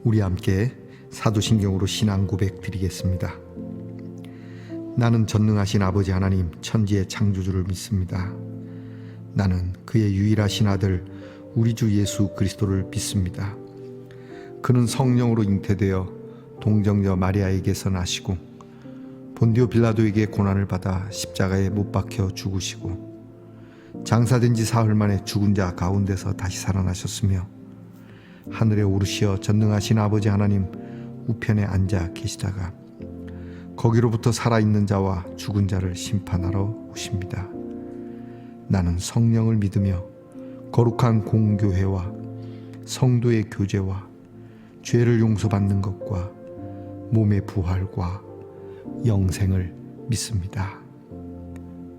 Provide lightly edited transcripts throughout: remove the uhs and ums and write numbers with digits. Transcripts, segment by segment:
우리 함께 사도신경으로 신앙 고백 드리겠습니다. 나는 전능하신 아버지 하나님 천지의 창조주를 믿습니다. 나는 그의 유일하신 아들 우리 주 예수 그리스도를 믿습니다. 그는 성령으로 잉태되어 동정녀 마리아에게서 나시고 본디오 빌라도에게 고난을 받아 십자가에 못 박혀 죽으시고 장사된 지 사흘 만에 죽은 자 가운데서 다시 살아나셨으며 하늘에 오르시어 전능하신 아버지 하나님 우편에 앉아 계시다가 거기로부터 살아있는 자와 죽은 자를 심판하러 오십니다. 나는 성령을 믿으며 거룩한 공교회와 성도의 교제와 죄를 용서받는 것과 몸의 부활과 영생을 믿습니다.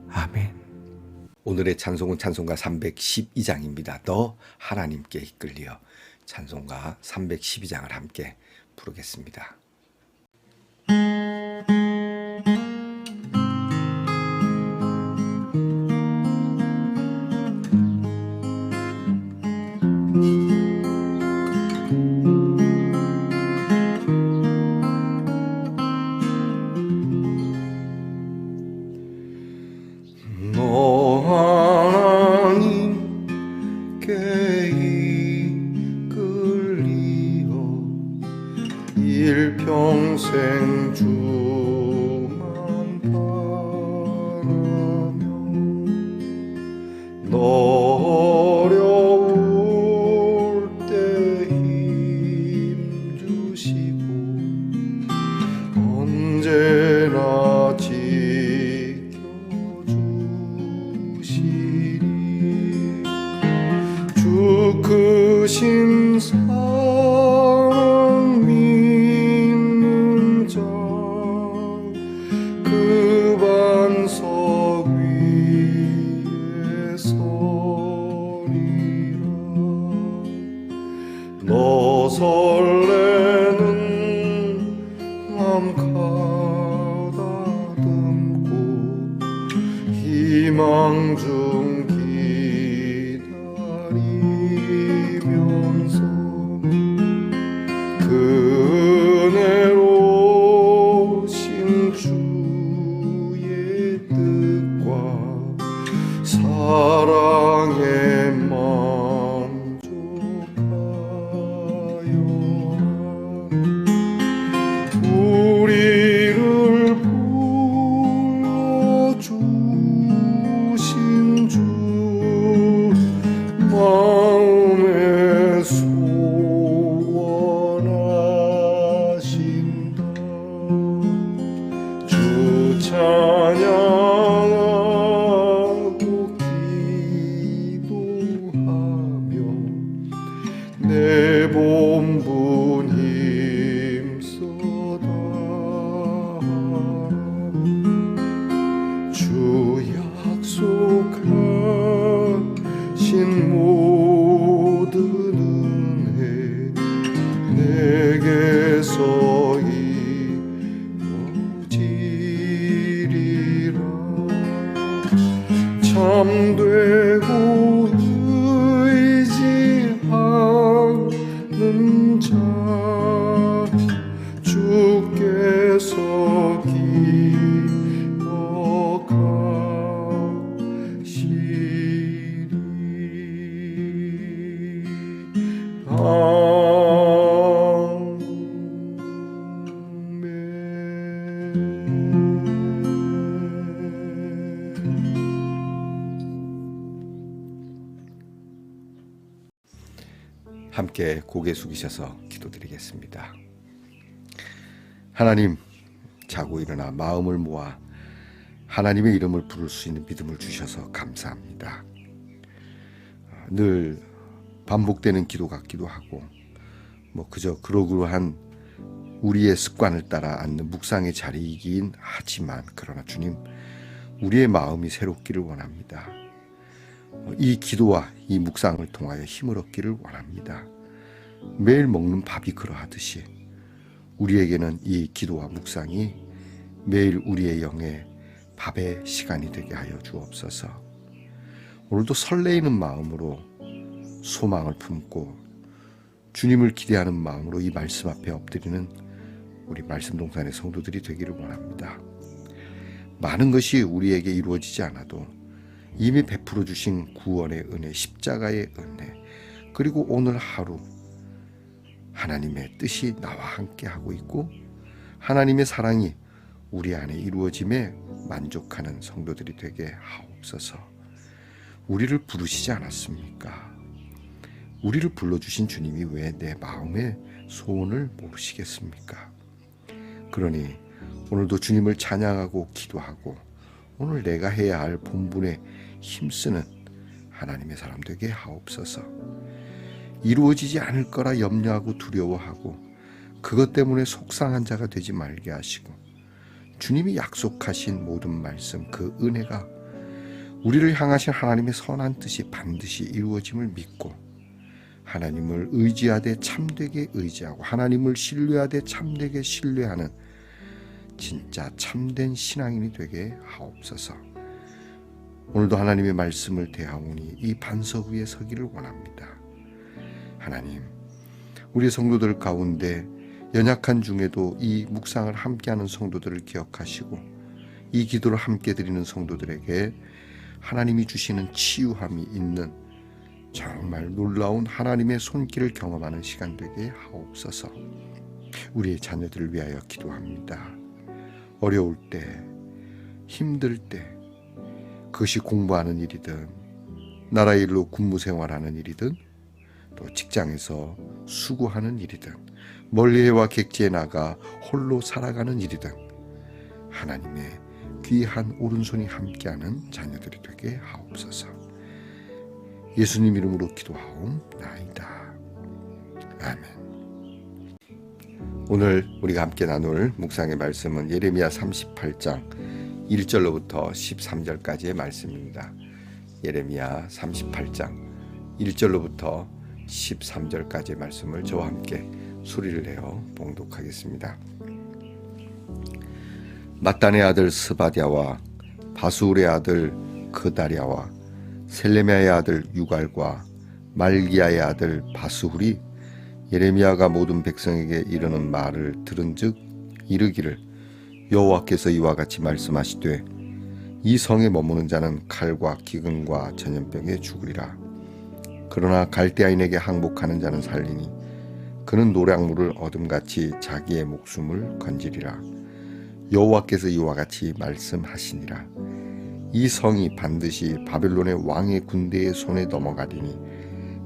아멘. 오늘의 찬송은 찬송가 312장입니다. 너 하나님께 이끌리어 찬송가 312장을 함께 부르겠습니다. 일평생 주만 바라며 너 어려울 때 힘 주시고 언제나 지켜주시리 주 크신 그 반석 위에 서리라 너 설레는 맘 가다듬고 희망 중 기다리면서 그 은혜로 주의 뜻과 사랑에 만족하여 우리를 불러주신 주 마음에 소원하신다 주 찬양하고 기도하며 내 본분 힘써다 주 약속하신 모든 은혜 내게서 참되고 의지하는 자 주께서 기억하시리 함께 고개 숙이셔서 기도드리겠습니다. 하나님, 자고 일어나 마음을 모아 하나님의 이름을 부를 수 있는 믿음을 주셔서 감사합니다. 늘 반복되는 기도 같기도 하고 그저 그러그러한 우리의 습관을 따라 앉는 묵상의 자리이긴 하지만 그러나 주님, 우리의 마음이 새롭기를 원합니다. 이 기도와 이 묵상을 통하여 힘을 얻기를 원합니다. 매일 먹는 밥이 그러하듯이 우리에게는 이 기도와 묵상이 매일 우리의 영의 밥의 시간이 되게 하여 주옵소서. 오늘도 설레이는 마음으로 소망을 품고 주님을 기대하는 마음으로 이 말씀 앞에 엎드리는 우리 말씀동산의 성도들이 되기를 원합니다. 많은 것이 우리에게 이루어지지 않아도 이미 베풀어 주신 구원의 은혜, 십자가의 은혜, 그리고 오늘 하루 하나님의 뜻이 나와 함께하고 있고 하나님의 사랑이 우리 안에 이루어짐에 만족하는 성도들이 되게 하옵소서. 우리를 부르시지 않았습니까? 우리를 불러주신 주님이 왜 내 마음의 소원을 모르시겠습니까? 그러니 오늘도 주님을 찬양하고 기도하고 오늘 내가 해야 할 본분에 힘쓰는 하나님의 사람 되게 하옵소서. 이루어지지 않을 거라 염려하고 두려워하고 그것 때문에 속상한 자가 되지 말게 하시고 주님이 약속하신 모든 말씀, 그 은혜가 우리를 향하신 하나님의 선한 뜻이 반드시 이루어짐을 믿고 하나님을 의지하되 참되게 의지하고 하나님을 신뢰하되 참되게 신뢰하는 진짜 참된 신앙인이 되게 하옵소서. 오늘도 하나님의 말씀을 대하오니 이 반석 위에 서기를 원합니다. 하나님, 우리 성도들 가운데 연약한 중에도 이 묵상을 함께하는 성도들을 기억하시고 이 기도를 함께 드리는 성도들에게 하나님이 주시는 치유함이 있는 정말 놀라운 하나님의 손길을 경험하는 시간 되게 하옵소서. 우리의 자녀들을 위하여 기도합니다. 어려울 때, 힘들 때, 그것이 공부하는 일이든 나라 일로 군무 생활하는 일이든 또 직장에서 수고하는 일이든 멀리해와 객지에 나가 홀로 살아가는 일이든 하나님의 귀한 오른손이 함께하는 자녀들이 되게 하옵소서. 예수님 이름으로 기도하옵나이다. 아멘. 오늘 우리가 함께 나눌 묵상의 말씀은 예레미야 38장 1절로부터 13절까지의 말씀입니다. 예레미야 38장 1절로부터 13절까지의 말씀을 저와 함께 소리를 내어 봉독하겠습니다. mat단의 아들 스바디아와 바수울의 아들 그다리아와 셀레미아의 아들 유갈과 말기야의 아들 바스훌이 예레미야가 모든 백성에게 이르는 말을 들은즉 이르기를 여호와께서 이와 같이 말씀하시되 이 성에 머무는 자는 칼과 기근과 전염병에 죽으리라. 그러나 갈대아인에게 항복하는 자는 살리니 그는 노량물을 얻음같이 자기의 목숨을 건지리라. 여호와께서 이와 같이 말씀하시니라. 이 성이 반드시 바벨론의 왕의 군대의 손에 넘어가리니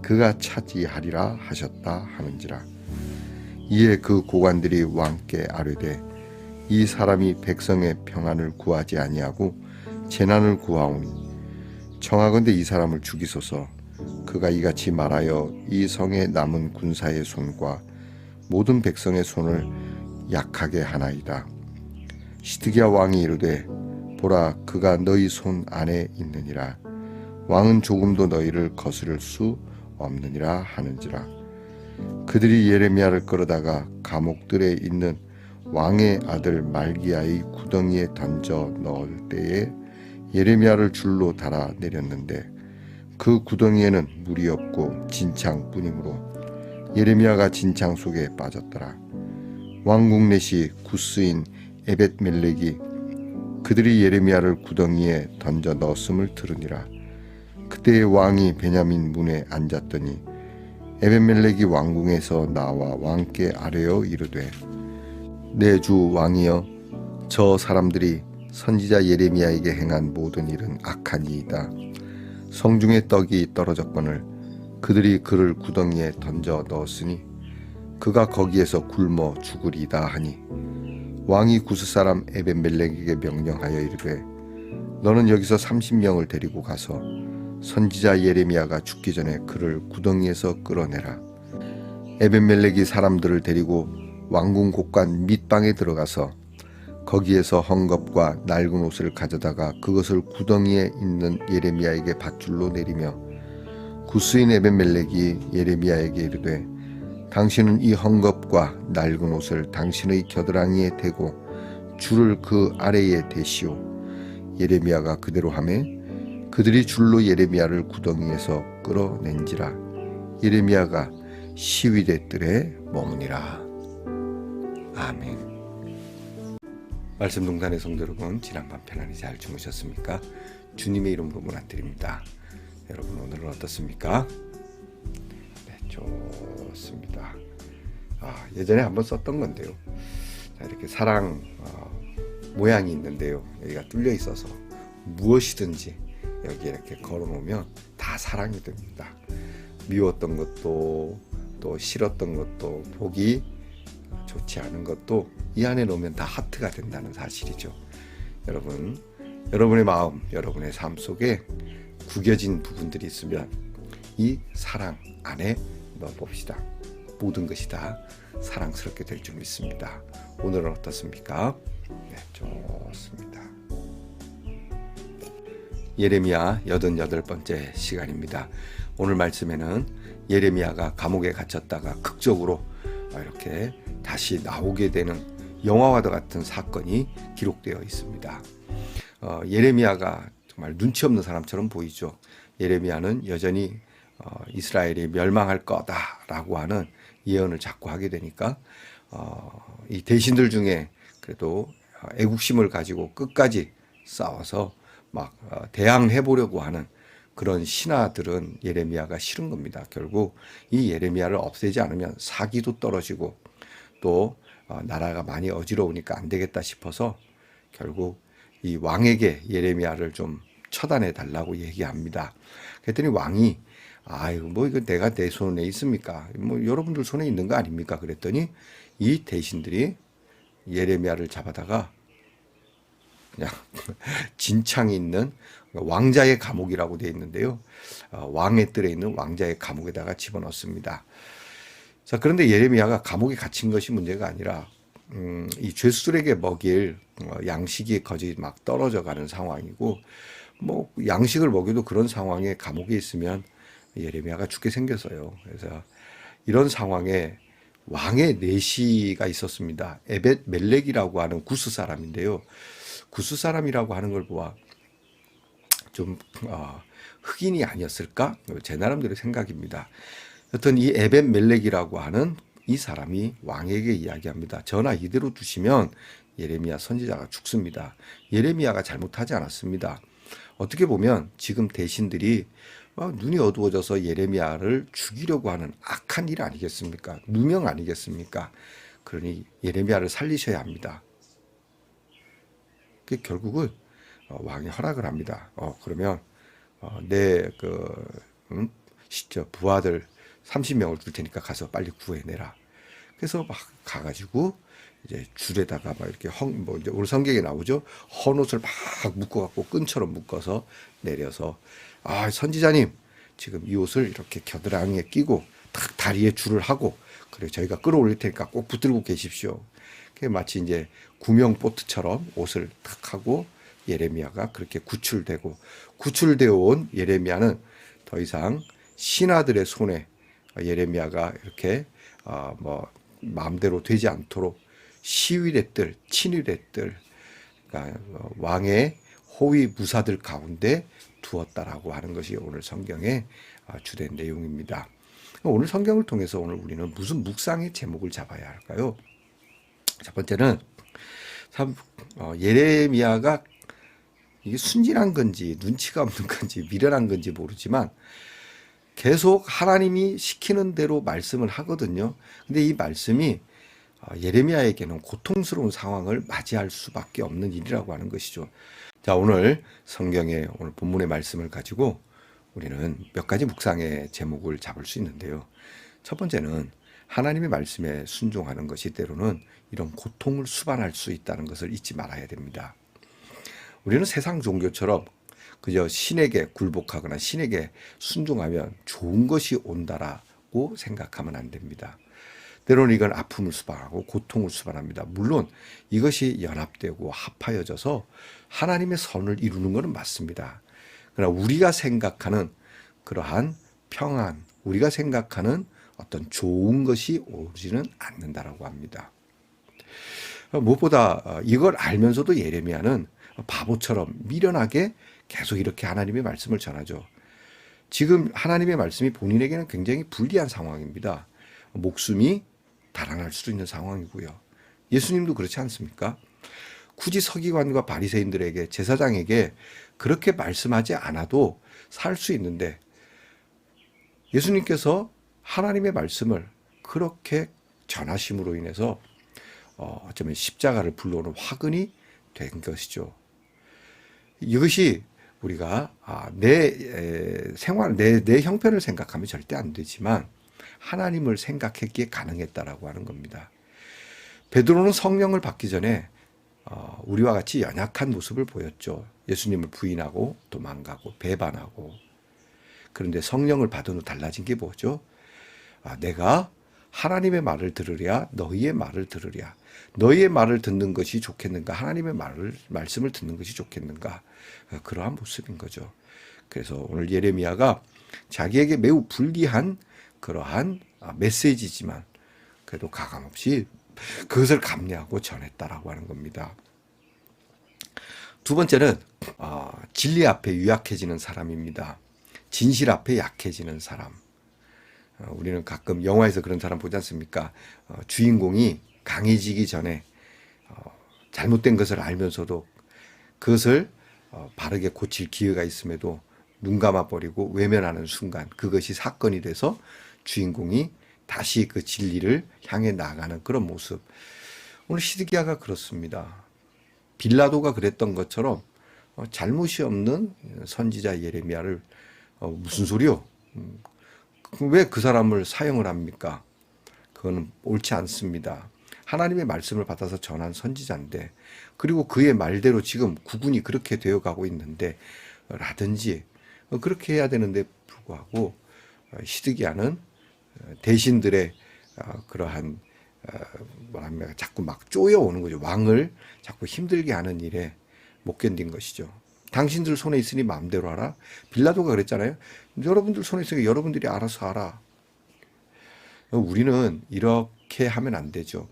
그가 차지하리라 하셨다 하는지라. 이에 그 고관들이 왕께 아뢰되 이 사람이 백성의 평안을 구하지 아니하고 재난을 구하오니 청하건대 이 사람을 죽이소서. 그가 이같이 말하여 이 성에 남은 군사의 손과 모든 백성의 손을 약하게 하나이다. 시드기야 왕이 이르되 보라 그가 너희 손 안에 있느니라. 왕은 조금도 너희를 거스를 수 없느니라 하는지라. 그들이 예레미야를 끌어다가 감옥들에 있는 왕의 아들 말기야의 구덩이에 던져 넣을 때에 예레미야를 줄로 달아 내렸는데 그 구덩이에는 물이 없고 진창뿐이므로 예레미야가 진창 속에 빠졌더라. 왕국 넷이 구스인 에벳멜렉이 그들이 예레미야를 구덩이에 던져 넣었음을 들으니라. 그때의 왕이 베냐민 문에 앉았더니 에벳멜렉이 왕궁에서 나와 왕께 아뢰어 이르되 내 주 왕이여 저 사람들이 선지자 예레미야에게 행한 모든 일은 악하니이다. 성중에 떡이 떨어졌거늘 그들이 그를 구덩이에 던져 넣었으니 그가 거기에서 굶어 죽으리이다 하니 왕이 구스 사람 에벳멜렉에게 명령하여 이르되 너는 여기서 30명을 데리고 가서 선지자 예레미야가 죽기 전에 그를 구덩이에서 끌어내라. 에벳멜렉이 사람들을 데리고 왕궁 곳간 밑방에 들어가서 거기에서 헝겊과 낡은 옷을 가져다가 그것을 구덩이에 있는 예레미야에게 밧줄로 내리며 구스인 에벳멜렉이 예레미야에게 이르되 당신은 이 헝겊과 낡은 옷을 당신의 겨드랑이에 대고 줄을 그 아래에 대시오. 예레미야가 그대로 하매 그들이 줄로 예레미야를 구덩이에서 끌어낸지라. 예레미야가 시위대 뜰에 머무니라. 아멘. 말씀 동산의 성도 여러분, 지난밤 편안히 잘 주무셨습니까? 주님의 이름으로 문안드립니다. 여러분 오늘은 어떻습니까? 네, 좋습니다. 예전에 한번 썼던 건데요. 자, 이렇게 사랑 모양이 있는데요. 여기가 뚫려 있어서 무엇이든지 여기 이렇게 걸어놓으면 다 사랑이 됩니다. 미웠던 것도 또 싫었던 것도 보기 좋지 않은 것도 이 안에 놓으면 다 하트가 된다는 사실이죠. 여러분, 여러분의 마음, 여러분의 삶 속에 구겨진 부분들이 있으면 이 사랑 안에 넣어봅시다. 모든 것이 다 사랑스럽게 될 줄 믿습니다. 오늘은 어떻습니까? 네, 좋습니다. 예레미야 88번째 시간입니다. 오늘 말씀에는 예레미야가 감옥에 갇혔다가 극적으로 이렇게 다시 나오게 되는 영화와도 같은 사건이 기록되어 있습니다. 예레미야가 정말 눈치 없는 사람처럼 보이죠. 예레미야는 여전히 이스라엘이 멸망할 거다라고 하는 예언을 자꾸 하게 되니까 이 대신들 중에 그래도 애국심을 가지고 끝까지 싸워서 막 대항해 보려고 하는 그런 신하들은 예레미야가 싫은 겁니다. 결국 이 예레미야를 없애지 않으면 사기도 떨어지고 또 나라가 많이 어지러우니까 안 되겠다 싶어서 결국 이 왕에게 예레미야를 좀 처단해 달라고 얘기합니다. 그랬더니 왕이 뭐 이거 내가 내 손에 있습니까? 뭐 여러분들 손에 있는 거 아닙니까? 그랬더니 이 대신들이 예레미야를 잡아다가 그냥 진창이 있는 왕자의 감옥이라고 되어 있는데요. 왕의 뜰에 있는 왕자의 감옥에다가 집어넣습니다. 자, 그런데 예레미야가 감옥에 갇힌 것이 문제가 아니라 이 죄수들에게 먹일 양식이 거의 막 떨어져 가는 상황이고 뭐 양식을 먹여도 그런 상황에 감옥에 있으면 예레미야가 죽게 생겼어요. 그래서 이런 상황에 왕의 내시가 있었습니다. 에벳 멜렉이라고 하는 구스 사람인데요. 구스 사람이라고 하는 걸 보아 좀 흑인이 아니었을까? 제 나름대로 생각입니다. 여튼 이 에벳 멜렉이라고 하는 이 사람이 왕에게 이야기합니다. 전하 이대로 두시면 예레미야 선지자가 죽습니다. 예레미야가 잘못하지 않았습니다. 어떻게 보면 지금 대신들이 눈이 어두워져서 예레미야를 죽이려고 하는 악한 일 아니겠습니까? 누명 아니겠습니까? 그러니 예레미야를 살리셔야 합니다. 결국은 왕이 허락을 합니다. 그러면 내 부하들 30명을 줄 테니까 가서 빨리 구해내라. 그래서 막 가가지고 이제 줄에다가 막 이렇게 이제 우리 성경에 나오죠. 헌옷을 막 묶어갖고 끈처럼 묶어서 내려서 선지자님 지금 이 옷을 이렇게 겨드랑이에 끼고 딱 다리에 줄을 하고 그리고 저희가 끌어올릴 테니까 꼭 붙들고 계십시오. 마치 이제 구명보트처럼 옷을 탁 하고 예레미야가 그렇게 구출되어 온 예레미야는 더 이상 신하들의 손에 예레미야가 이렇게 마음대로 되지 않도록 시위대 뜰, 친위대 뜰, 그러니까 왕의 호위 무사들 가운데 두었다라고 하는 것이 오늘 성경의 주된 내용입니다. 오늘 성경을 통해서 오늘 우리는 무슨 묵상의 제목을 잡아야 할까요? 첫 번째는 참 예레미야가 이게 순진한 건지 눈치가 없는 건지 미련한 건지 모르지만 계속 하나님이 시키는 대로 말씀을 하거든요. 근데 이 말씀이 예레미야에게는 고통스러운 상황을 맞이할 수밖에 없는 일이라고 하는 것이죠. 자, 오늘 성경의 오늘 본문의 말씀을 가지고 우리는 몇 가지 묵상의 제목을 잡을 수 있는데요. 첫 번째는 하나님의 말씀에 순종하는 것이 때로는 이런 고통을 수반할 수 있다는 것을 잊지 말아야 됩니다. 우리는 세상 종교처럼 그저 신에게 굴복하거나 신에게 순종하면 좋은 것이 온다라고 생각하면 안 됩니다. 때로는 이건 아픔을 수반하고 고통을 수반합니다. 물론 이것이 연합되고 합하여져서 하나님의 선을 이루는 것은 맞습니다. 그러나 우리가 생각하는 그러한 평안, 우리가 생각하는 어떤 좋은 것이 오지는 않는다라고 합니다. 무엇보다 이걸 알면서도 예레미야는 바보처럼 미련하게 계속 이렇게 하나님의 말씀을 전하죠. 지금 하나님의 말씀이 본인에게는 굉장히 불리한 상황입니다. 목숨이 달아날 수도 있는 상황이고요. 예수님도 그렇지 않습니까? 굳이 서기관과 바리새인들에게 제사장에게 그렇게 말씀하지 않아도 살 수 있는데 예수님께서 하나님의 말씀을 그렇게 전하심으로 인해서 어쩌면 십자가를 불러오는 화근이 된 것이죠. 이것이 우리가 내 생활, 내 형편을 생각하면 절대 안 되지만 하나님을 생각했기에 가능했다라고 하는 겁니다. 베드로는 성령을 받기 전에 우리와 같이 연약한 모습을 보였죠. 예수님을 부인하고 도망가고 배반하고. 그런데 성령을 받은 후 달라진 게 뭐죠? 내가 하나님의 말을 들으랴 너희의 말을 들으랴. 너희의 말을 듣는 것이 좋겠는가 하나님의 말씀을 듣는 것이 좋겠는가. 그러한 모습인 거죠. 그래서 오늘 예레미야가 자기에게 매우 불리한 그러한 메시지지만 그래도 가감없이 그것을 감내하고 전했다라고 하는 겁니다. 두 번째는 진리 앞에 유약해지는 사람입니다. 진실 앞에 약해지는 사람. 우리는 가끔 영화에서 그런 사람 보지 않습니까? 주인공이 강해지기 전에 잘못된 것을 알면서도 그것을 바르게 고칠 기회가 있음에도 눈 감아버리고 외면하는 순간 그것이 사건이 돼서 주인공이 다시 그 진리를 향해 나아가는 그런 모습. 오늘 시드기야가 그렇습니다. 빌라도가 그랬던 것처럼 잘못이 없는 선지자 예레미야를 무슨 소리요? 왜 그 사람을 사형을 합니까? 그거는 옳지 않습니다. 하나님의 말씀을 받아서 전한 선지자인데 그리고 그의 말대로 지금 국군이 그렇게 되어가고 있는데 라든지 그렇게 해야 되는데 불구하고 시드기야는 대신들의 그러한 뭐랄까 자꾸 막 쪼여오는 거죠. 왕을 자꾸 힘들게 하는 일에 못 견딘 것이죠. 당신들 손에 있으니 마음대로 하라. 빌라도가 그랬잖아요. 여러분들 손에 있으니 여러분들이 알아서 하라. 우리는 이렇게 하면 안 되죠.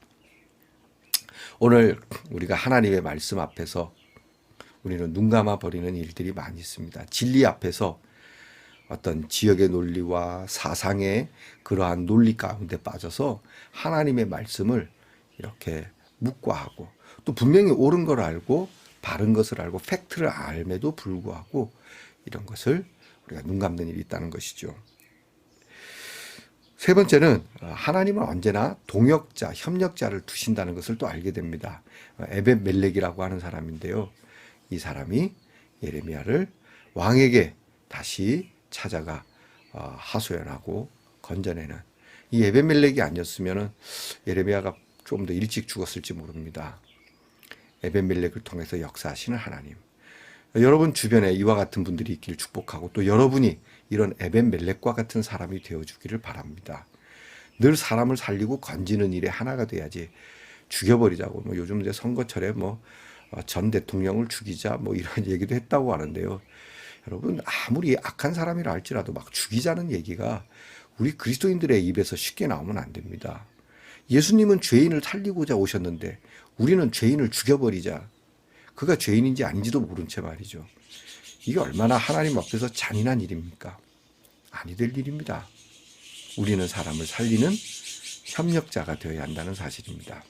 오늘 우리가 하나님의 말씀 앞에서 우리는 눈 감아 버리는 일들이 많이 있습니다. 진리 앞에서 어떤 지역의 논리와 사상의 그러한 논리 가운데 빠져서 하나님의 말씀을 이렇게 묵과하고 또 분명히 옳은 걸 알고 바른 것을 알고 팩트를 알매도 불구하고 이런 것을 우리가 눈 감는 일이 있다는 것이죠. 세 번째는 하나님은 언제나 동역자, 협력자를 두신다는 것을 또 알게 됩니다. 에벳멜렉이라고 하는 사람인데요. 이 사람이 예레미야를 왕에게 다시 찾아가 하소연하고 건져내는 이 에벳멜렉이 아니었으면 예레미야가 좀 더 일찍 죽었을지 모릅니다. 에벳멜렉을 통해서 역사하시는 하나님. 여러분 주변에 이와 같은 분들이 있기를 축복하고 또 여러분이 이런 에벳멜렉과 같은 사람이 되어주기를 바랍니다. 늘 사람을 살리고 건지는 일에 하나가 돼야지 죽여버리자고 요즘 이제 선거철에 전 대통령을 죽이자 이런 얘기도 했다고 하는데요. 여러분 아무리 악한 사람이라 할지라도 막 죽이자는 얘기가 우리 그리스도인들의 입에서 쉽게 나오면 안 됩니다. 예수님은 죄인을 살리고자 오셨는데 우리는 죄인을 죽여버리자. 그가 죄인인지 아닌지도 모른 채 말이죠. 이게 얼마나 하나님 앞에서 잔인한 일입니까? 아니 될 일입니다. 우리는 사람을 살리는 협력자가 되어야 한다는 사실입니다.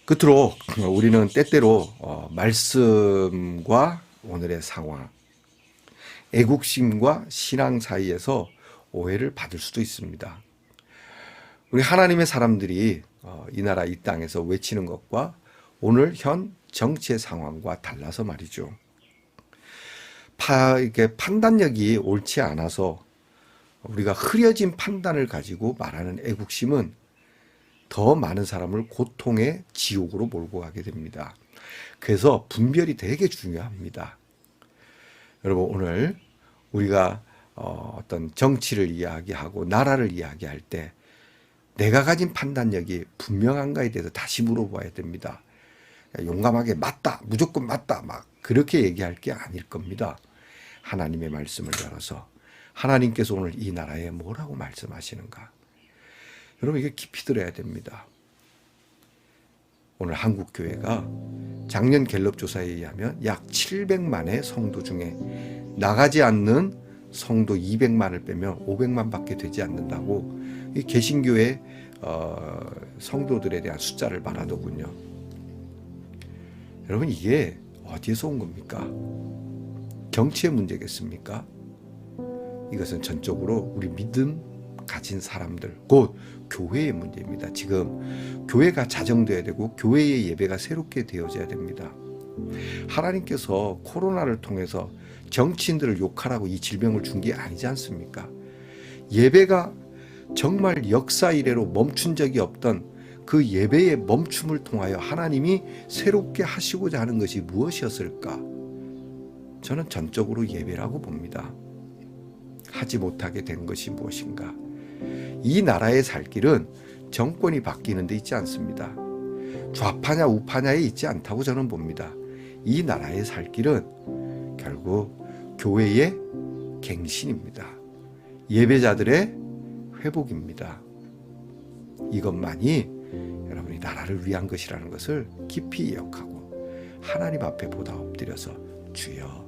끝으로 우리는 때때로 말씀과 오늘의 상황, 애국심과 신앙 사이에서 오해를 받을 수도 있습니다. 우리 하나님의 사람들이 이 나라 이 땅에서 외치는 것과 오늘 현 정치의 상황과 달라서 말이죠. 이게 판단력이 옳지 않아서 우리가 흐려진 판단을 가지고 말하는 애국심은 더 많은 사람을 고통의 지옥으로 몰고 가게 됩니다. 그래서 분별이 되게 중요합니다. 여러분 오늘 우리가 어떤 정치를 이야기하고 나라를 이야기할 때 내가 가진 판단력이 분명한가에 대해서 다시 물어봐야 됩니다. 용감하게 맞다, 무조건 맞다 막 그렇게 얘기할 게 아닐 겁니다. 하나님의 말씀을 열어서 하나님께서 오늘 이 나라에 뭐라고 말씀하시는가. 여러분 이게 깊이 들어야 됩니다. 오늘 한국교회가 작년 갤럽 조사에 의하면 약 700만의 성도 중에 나가지 않는 성도 200만을 빼면 500만밖에 되지 않는다고 이 개신교의 성도들에 대한 숫자를 말하더군요. 여러분, 이게 어디에서 온 겁니까? 정치의 문제겠습니까? 이것은 전적으로 우리 믿음 가진 사람들, 곧 교회의 문제입니다. 지금 교회가 자정돼야 되고 교회의 예배가 새롭게 되어져야 됩니다. 하나님께서 코로나를 통해서 정치인들을 욕하라고 이 질병을 준 게 아니지 않습니까? 예배가 정말 역사 이래로 멈춘 적이 없던 그 예배의 멈춤을 통하여 하나님이 새롭게 하시고자 하는 것이 무엇이었을까? 저는 전적으로 예배라고 봅니다. 하지 못하게 된 것이 무엇인가? 이 나라의 살 길은 정권이 바뀌는 데 있지 않습니다. 좌파냐 우파냐에 있지 않다고 저는 봅니다. 이 나라의 살 길은 결국 교회의 갱신입니다. 예배자들의 회복입니다. 이것만이 여러분이 나라를 위한 것이라는 것을 깊이 기억하고 하나님 앞에 보다 엎드려서 주여,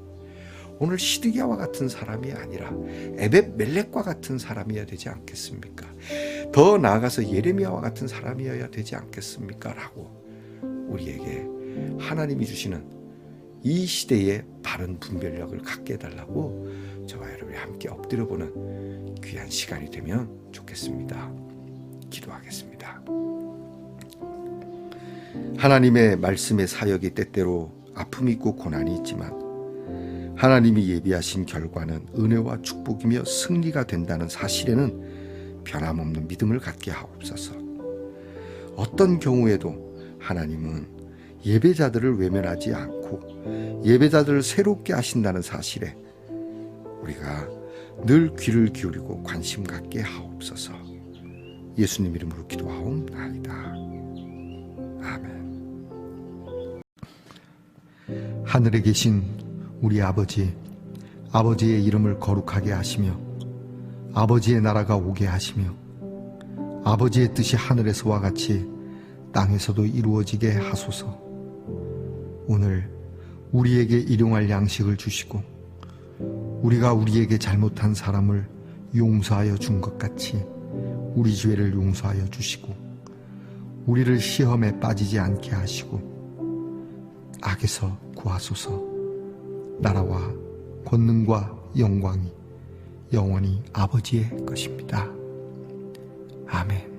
오늘 시드기야와 같은 사람이 아니라 에벳멜렉과 같은 사람이어야 되지 않겠습니까? 더 나아가서 예레미야와 같은 사람이어야 되지 않겠습니까? 라고 우리에게 하나님이 주시는 이 시대의 바른 분별력을 갖게 해달라고 저와 여러분이 함께 엎드려보는 귀한 시간이 되면 좋겠습니다. 기도하겠습니다. 하나님의 말씀의 사역이 때때로 아픔이 있고 고난이 있지만 하나님이 예비하신 결과는 은혜와 축복이며 승리가 된다는 사실에는 변함없는 믿음을 갖게 하옵소서. 어떤 경우에도 하나님은 예배자들을 외면하지 않고 예배자들을 새롭게 하신다는 사실에 우리가 늘 귀를 기울이고 관심 갖게 하옵소서. 예수님 이름으로 기도하옵나이다. 아멘. 하늘에 계신 우리 아버지, 아버지의 이름을 거룩하게 하시며 아버지의 나라가 오게 하시며 아버지의 뜻이 하늘에서와 같이 땅에서도 이루어지게 하소서. 오늘 우리에게 일용할 양식을 주시고 우리가 우리에게 잘못한 사람을 용서하여 준 것 같이 우리 죄를 용서하여 주시고 우리를 시험에 빠지지 않게 하시고 악에서 구하소서. 나라와 권능과 영광이 영원히 아버지의 것입니다. 아멘.